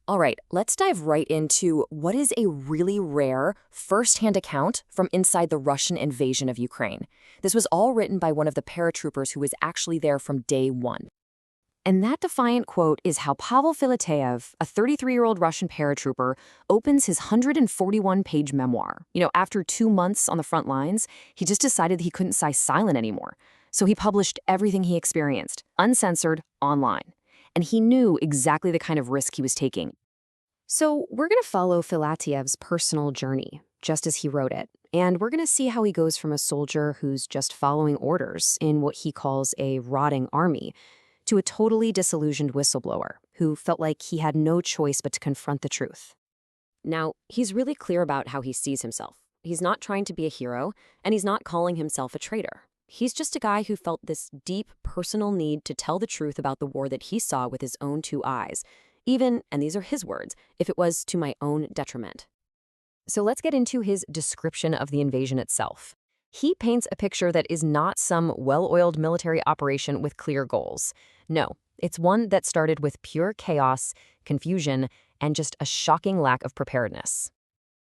All right, let's dive right into what is a really rare first-hand account from inside the Russian invasion of Ukraine. This was all written by one of the paratroopers who was actually there from day one. And that defiant quote is how Pavel Filateyev, a 33-year-old Russian paratrooper, opens his 141-page memoir. After 2 months on the front lines, he just decided he couldn't stay silent anymore. So he published everything he experienced, uncensored, online. And he knew exactly the kind of risk he was taking. So we're going to follow Filateyev's personal journey, just as he wrote it. And we're going to see how he goes from a soldier who's just following orders in what he calls a rotting army to a totally disillusioned whistleblower who felt like he had no choice but to confront the truth. Now, he's really clear about how he sees himself. He's not trying to be a hero, and he's not calling himself a traitor. He's just a guy who felt this deep personal need to tell the truth about the war that he saw with his own 2 eyes, even, and these are his words, if it was to my own detriment. So let's get into his description of the invasion itself. He paints a picture that is not some well-oiled military operation with clear goals. No, it's one that started with pure chaos, confusion, and just a shocking lack of preparedness.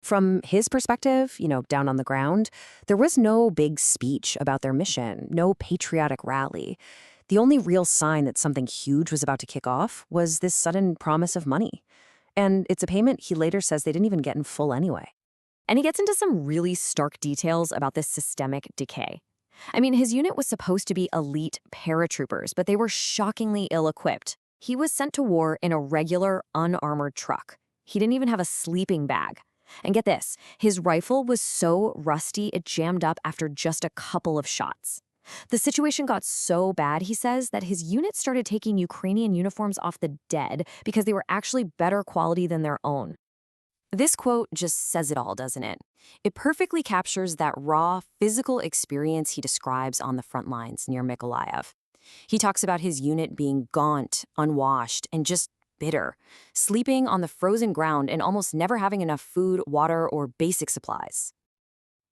From his perspective, down on the ground, there was no big speech about their mission, no patriotic rally. The only real sign that something huge was about to kick off was this sudden promise of money. And it's a payment he later says they didn't even get in full anyway. And he gets into some really stark details about this systemic decay. His unit was supposed to be elite paratroopers, but they were shockingly ill-equipped. He was sent to war in a regular, unarmored truck. He didn't even have a sleeping bag. And get this, his rifle was so rusty it jammed up after just a couple of shots. The situation got so bad, he says, that his unit started taking Ukrainian uniforms off the dead because they were actually better quality than their own. This quote just says it all, doesn't it? It perfectly captures that raw, physical experience he describes on the front lines near Mykolaiv. He talks about his unit being gaunt, unwashed, and just bitter, sleeping on the frozen ground and almost never having enough food, water, or basic supplies.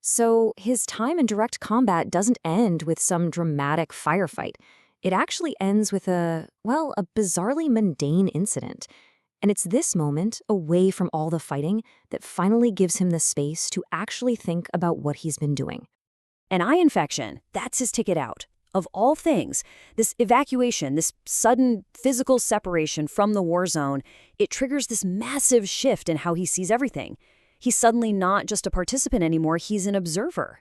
So his time in direct combat doesn't end with some dramatic firefight. It actually ends with a bizarrely mundane incident. And it's this moment, away from all the fighting, that finally gives him the space to actually think about what he's been doing. An eye infection, that's his ticket out. Of all things, this evacuation, this sudden physical separation from the war zone, it triggers this massive shift in how he sees everything. He's suddenly not just a participant anymore, he's an observer.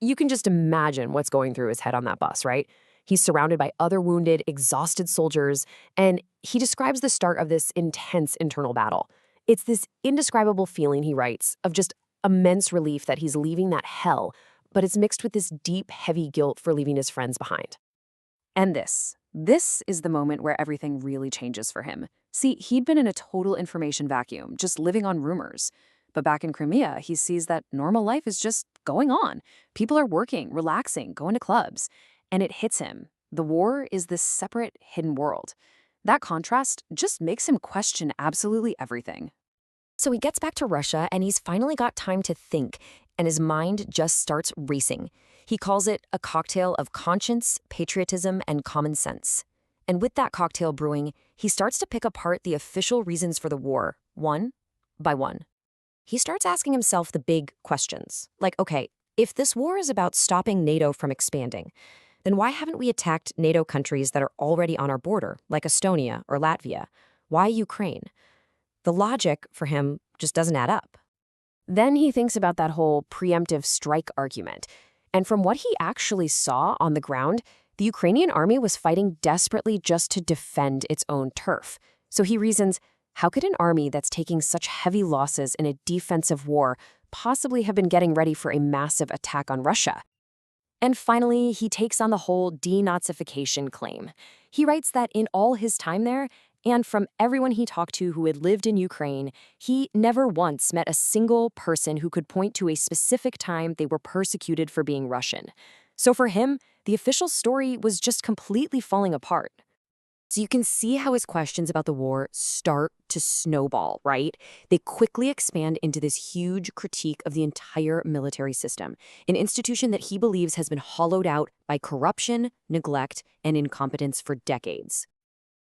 You can just imagine what's going through his head on that bus, right? He's surrounded by other wounded, exhausted soldiers, and he describes the start of this intense internal battle. It's this indescribable feeling, he writes, of just immense relief that he's leaving that hell, but it's mixed with this deep, heavy guilt for leaving his friends behind. And this is the moment where everything really changes for him. See, he'd been in a total information vacuum, just living on rumors. But back in Crimea, he sees that normal life is just going on. People are working, relaxing, going to clubs. And it hits him. The war is this separate, hidden world. That contrast just makes him question absolutely everything. So he gets back to Russia, and he's finally got time to think, and his mind just starts racing. He calls it a cocktail of conscience, patriotism, and common sense. And with that cocktail brewing, he starts to pick apart the official reasons for the war, one by one. He starts asking himself the big questions, like, okay, if this war is about stopping NATO from expanding, then why haven't we attacked NATO countries that are already on our border, like Estonia or Latvia? Why Ukraine? The logic for him just doesn't add up. Then he thinks about that whole preemptive strike argument. And from what he actually saw on the ground, the Ukrainian army was fighting desperately just to defend its own turf. So he reasons, how could an army that's taking such heavy losses in a defensive war possibly have been getting ready for a massive attack on Russia? And finally, he takes on the whole denazification claim. He writes that in all his time there, and from everyone he talked to who had lived in Ukraine, he never once met a single person who could point to a specific time they were persecuted for being Russian. So for him, the official story was just completely falling apart. So you can see how his questions about the war start to snowball, right? They quickly expand into this huge critique of the entire military system, an institution that he believes has been hollowed out by corruption, neglect, and incompetence for decades.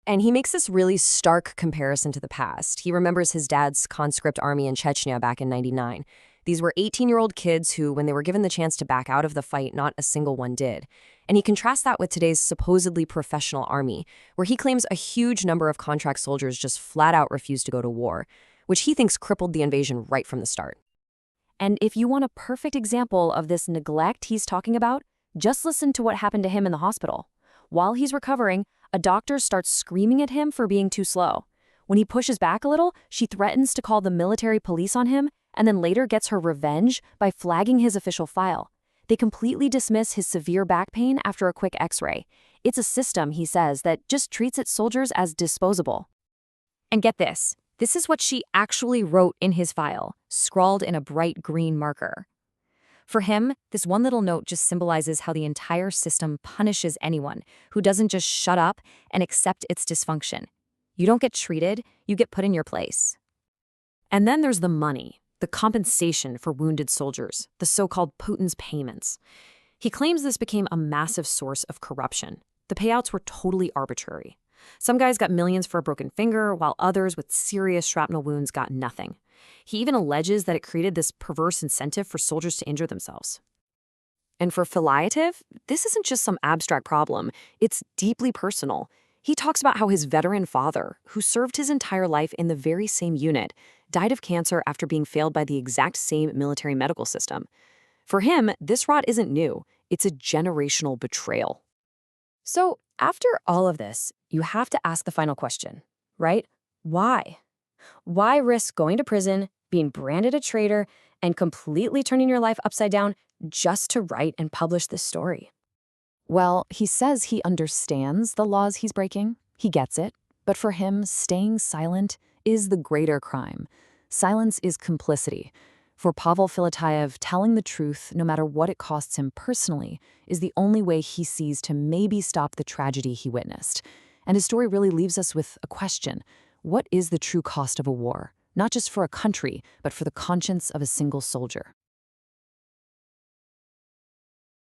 And he makes this really stark comparison to the past. He remembers his dad's conscript army in Chechnya back in '99. These were 18-year-old kids who, when they were given the chance to back out of the fight, not a single one did. And he contrasts that with today's supposedly professional army, where he claims a huge number of contract soldiers just flat out refused to go to war, which he thinks crippled the invasion right from the start. And if you want a perfect example of this neglect he's talking about, just listen to what happened to him in the hospital. While he's recovering, a doctor starts screaming at him for being too slow. When he pushes back a little, she threatens to call the military police on him and then later gets her revenge by flagging his official file. They completely dismiss his severe back pain after a quick x-ray. It's a system, he says, that just treats its soldiers as disposable. And get this. This is what she actually wrote in his file, scrawled in a bright green marker. For him, this one little note just symbolizes how the entire system punishes anyone who doesn't just shut up and accept its dysfunction. You don't get treated, you get put in your place. And then there's the money, the compensation for wounded soldiers, the so-called Putin's payments. He claims this became a massive source of corruption. The payouts were totally arbitrary. Some guys got millions for a broken finger, while others with serious shrapnel wounds got nothing. He even alleges that it created this perverse incentive for soldiers to injure themselves. And for Filayev, this isn't just some abstract problem. It's deeply personal. He talks about how his veteran father, who served his entire life in the very same unit, died of cancer after being failed by the exact same military medical system. For him, this rot isn't new. It's a generational betrayal. So, after all of this, you have to ask the final question, right? Why? Why risk going to prison, being branded a traitor, and completely turning your life upside down just to write and publish this story? Well, he says he understands the laws he's breaking. He gets it. But for him, staying silent is the greater crime. Silence is complicity. For Pavel Filayev, telling the truth, no matter what it costs him personally, is the only way he sees to maybe stop the tragedy he witnessed. And his story really leaves us with a question. What is the true cost of a war? Not just for a country, but for the conscience of a single soldier.